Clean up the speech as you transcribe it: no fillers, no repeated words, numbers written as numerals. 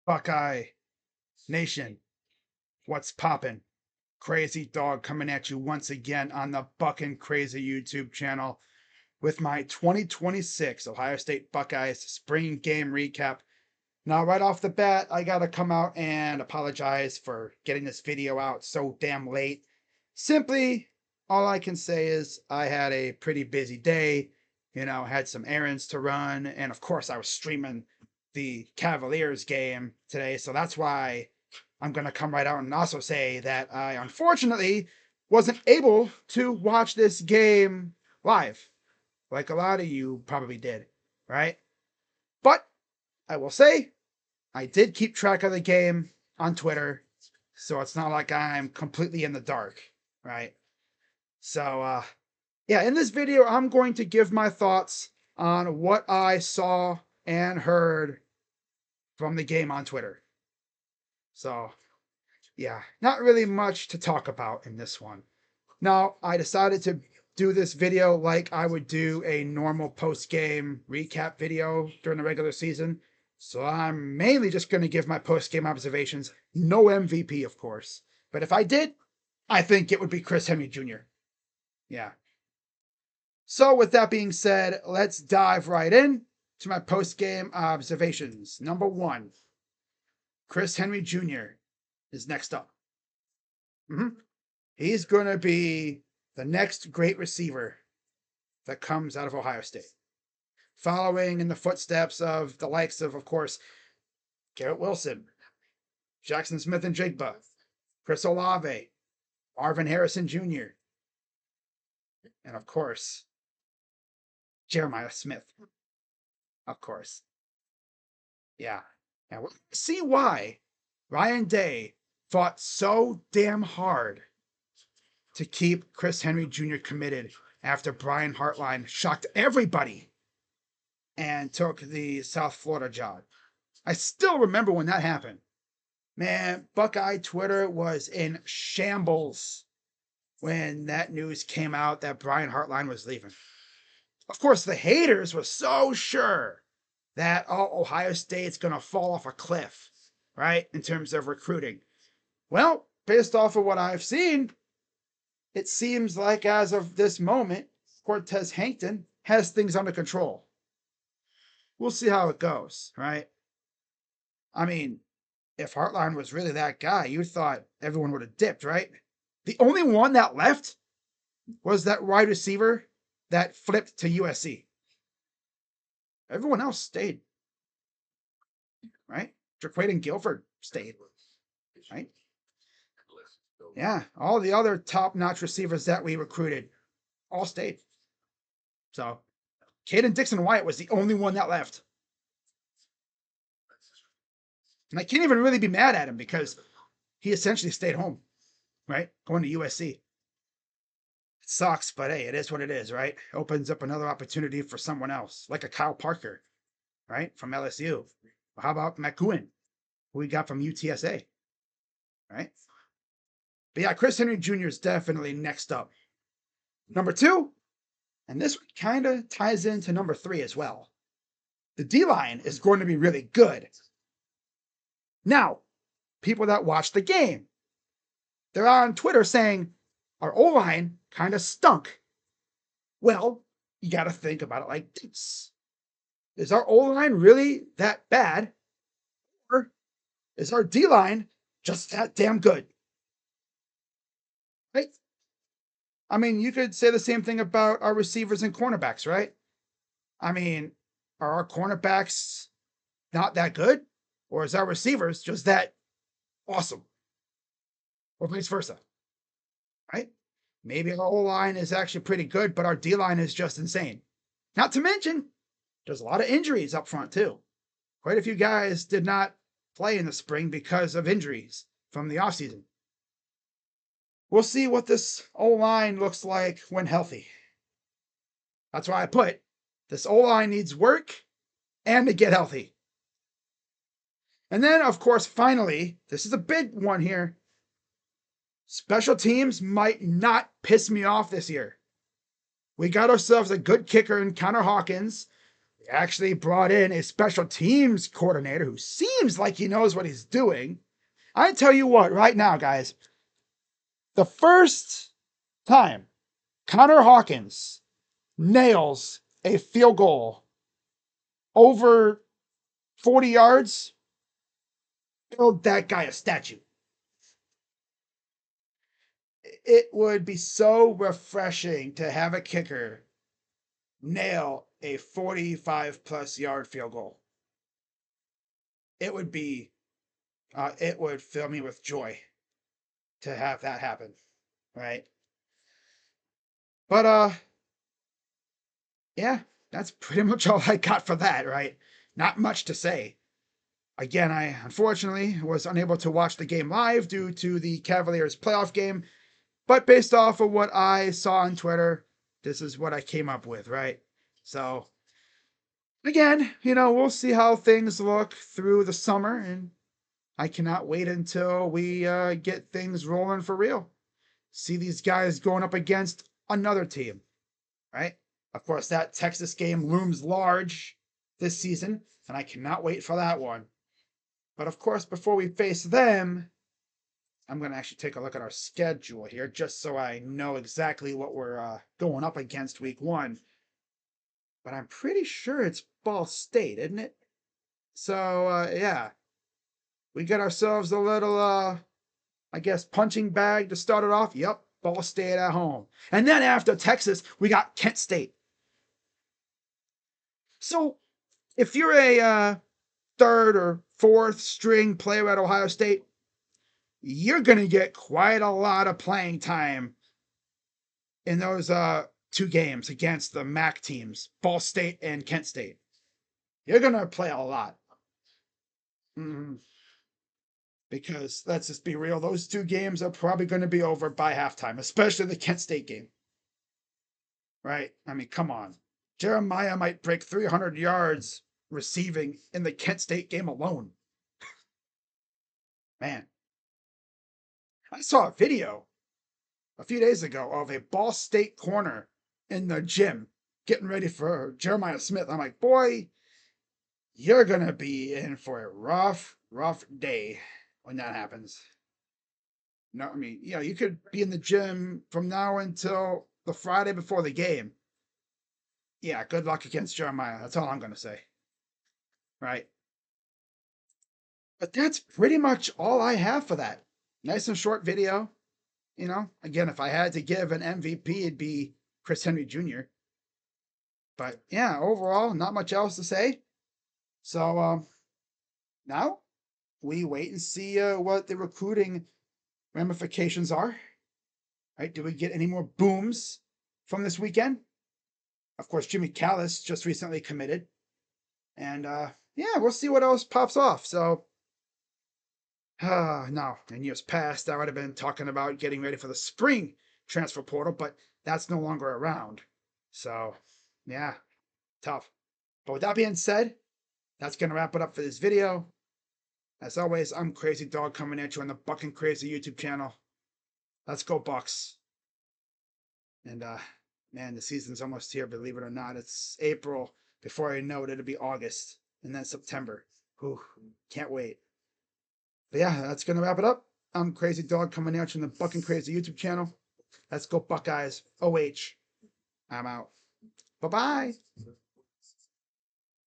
Buckeye Nation, what's poppin'? Crazy Dog coming at you once again on the Buckin' Crazy YouTube channel with my 2026 Ohio State Buckeyes Spring Game recap. Now, right off the bat, I gotta come out and apologize for getting this video out so damn late. Simply, all I can say is I had a pretty busy day. Had some errands to run, and of course, I was streaming the Cavaliers game today, so that's why I'm going to come right out and also say that I unfortunately wasn't able to watch this game live, like a lot of you probably did, right? But I will say I did keep track of the game on Twitter, so it's not like I'm completely in the dark, right? So, yeah, in this video, I'm going to give my thoughts on what I saw and heard from the game on Twitter. So, yeah, not really much to talk about in this one. Now, I decided to do this video like I would do a normal post-game recap video during the regular season. So I'm mainly just going to give my post-game observations. No MVP, of course. But if I did, I think it would be Chris Henry Jr. Yeah. So with that being said, let's dive right in to my post-game observations. Number one, Chris Henry Jr. is next up. He's going to be the next great receiver that comes out of Ohio State, following in the footsteps of the likes of course, Garrett Wilson, Jackson Smith and Jigba, Chris Olave, Marvin Harrison Jr., and of course, Jeremiah Smith. Of course. Yeah. Now we'll see why Ryan Day fought so damn hard to keep Chris Henry Jr. committed after Brian Hartline shocked everybody and took the South Florida job. I still remember when that happened. Man, Buckeye Twitter was in shambles when that news came out that Brian Hartline was leaving. Of course, the haters were so sure that Ohio State's going to fall off a cliff, right, in terms of recruiting. Well, based off of what I've seen, it seems like as of this moment, Cortez Hankton has things under control. We'll see how it goes, right? I mean, if Hartline was really that guy, you thought everyone would have dipped, right? The only one that left was that wide receiver that flipped to USC. Everyone else stayed, right? Jaquaden Guilford stayed, right? Yeah, all the other top-notch receivers that we recruited all stayed. So, Caden Dixon-Wyatt was the only one that left. And I can't even really be mad at him because he essentially stayed home, right? Going to USC. It sucks, but hey, it is what it is, right? Opens up another opportunity for someone else, like a Kyle Parker, right? From LSU. How about McCoon, who we got from UTSA, right? But yeah, Chris Henry Jr. is definitely next up. Number two, and this kind of ties into number three as well. The D-line is going to be really good. Now, people that watch the game, they're on Twitter saying, our O-line kind of stunk. Well, you got to think about it like this. Is our O-line really that bad? Or is our D-line just that damn good? Right? I mean, you could say the same thing about our receivers and cornerbacks, right? I mean, are our cornerbacks not that good? Or is our receivers just that awesome? Or vice versa, right? Maybe our O-line is actually pretty good, but our D-line is just insane. Not to mention, there's a lot of injuries up front, too. Quite a few guys did not play in the spring because of injuries from the offseason. We'll see what this O-line looks like when healthy. That's why I put this O-line needs work and to get healthy. And then, of course, finally, this is a big one here. Special teams might not piss me off this year. We got ourselves a good kicker in Connor Hawkins. He actually brought in a special teams coordinator who seems like he knows what he's doing. I tell you what, right now, guys, the first time Connor Hawkins nails a field goal over 40 yards, build that guy a statue. It would be so refreshing to have a kicker nail a 45 plus yard field goal. It would be, it would fill me with joy to have that happen, right? But yeah, that's pretty much all I got for that, right? Not much to say. Again, I unfortunately was unable to watch the game live due to the Cavaliers playoff game, but based off of what I saw on Twitter, this is what I came up with, right? So, again, we'll see how things look through the summer, and I cannot wait until we get things rolling for real. See these guys going up against another team, right? Of course, that Texas game looms large this season, and I cannot wait for that one. But of course, before we face them, I'm going to actually take a look at our schedule here just so I know exactly what we're going up against week 1. But I'm pretty sure it's Ball State, isn't it? So, yeah. We get ourselves a little, I guess, punching bag to start it off. Yep, Ball State at home. And then after Texas, we got Kent State. So, if you're a third or fourth string player at Ohio State, you're going to get quite a lot of playing time in those 2 games against the MAC teams, Ball State and Kent State. You're going to play a lot. Because let's just be real, those 2 games are probably going to be over by halftime, especially the Kent State game. Right? I mean, come on. Jeremiah might break 300 yards receiving in the Kent State game alone. Man. I saw a video a few days ago of a Ball State corner in the gym getting ready for Jeremiah Smith. I'm like, boy, you're going to be in for a rough day when that happens. No, I mean, you could be in the gym from now until the Friday before the game. Yeah, good luck against Jeremiah. That's all I'm going to say. Right? But that's pretty much all I have for that. Nice and short video. Again, if I had to give an MVP, it'd be Chris Henry Jr. But yeah, overall, not much else to say. So now we wait and see what the recruiting ramifications are. Right? Do we get any more booms from this weekend? Of course, Jimmy Callis just recently committed. And yeah, we'll see what else pops off. So no, in years past, I would have been talking about getting ready for the spring transfer portal, but that's no longer around. So, yeah, tough. But with that being said, that's going to wrap it up for this video. As always, I'm Crazy Dog coming at you on the Buckin' Crazy YouTube channel. Let's go, Bucks. And, man, the season's almost here, believe it or not. It's April. Before I know it, it'll be August. And then September. Whew, can't wait. But yeah, that's going to wrap it up. I'm Crazy Dog coming at you on the Buckin' Crazy YouTube channel. Let's go Buckeyes. OH. I'm out. Bye-bye.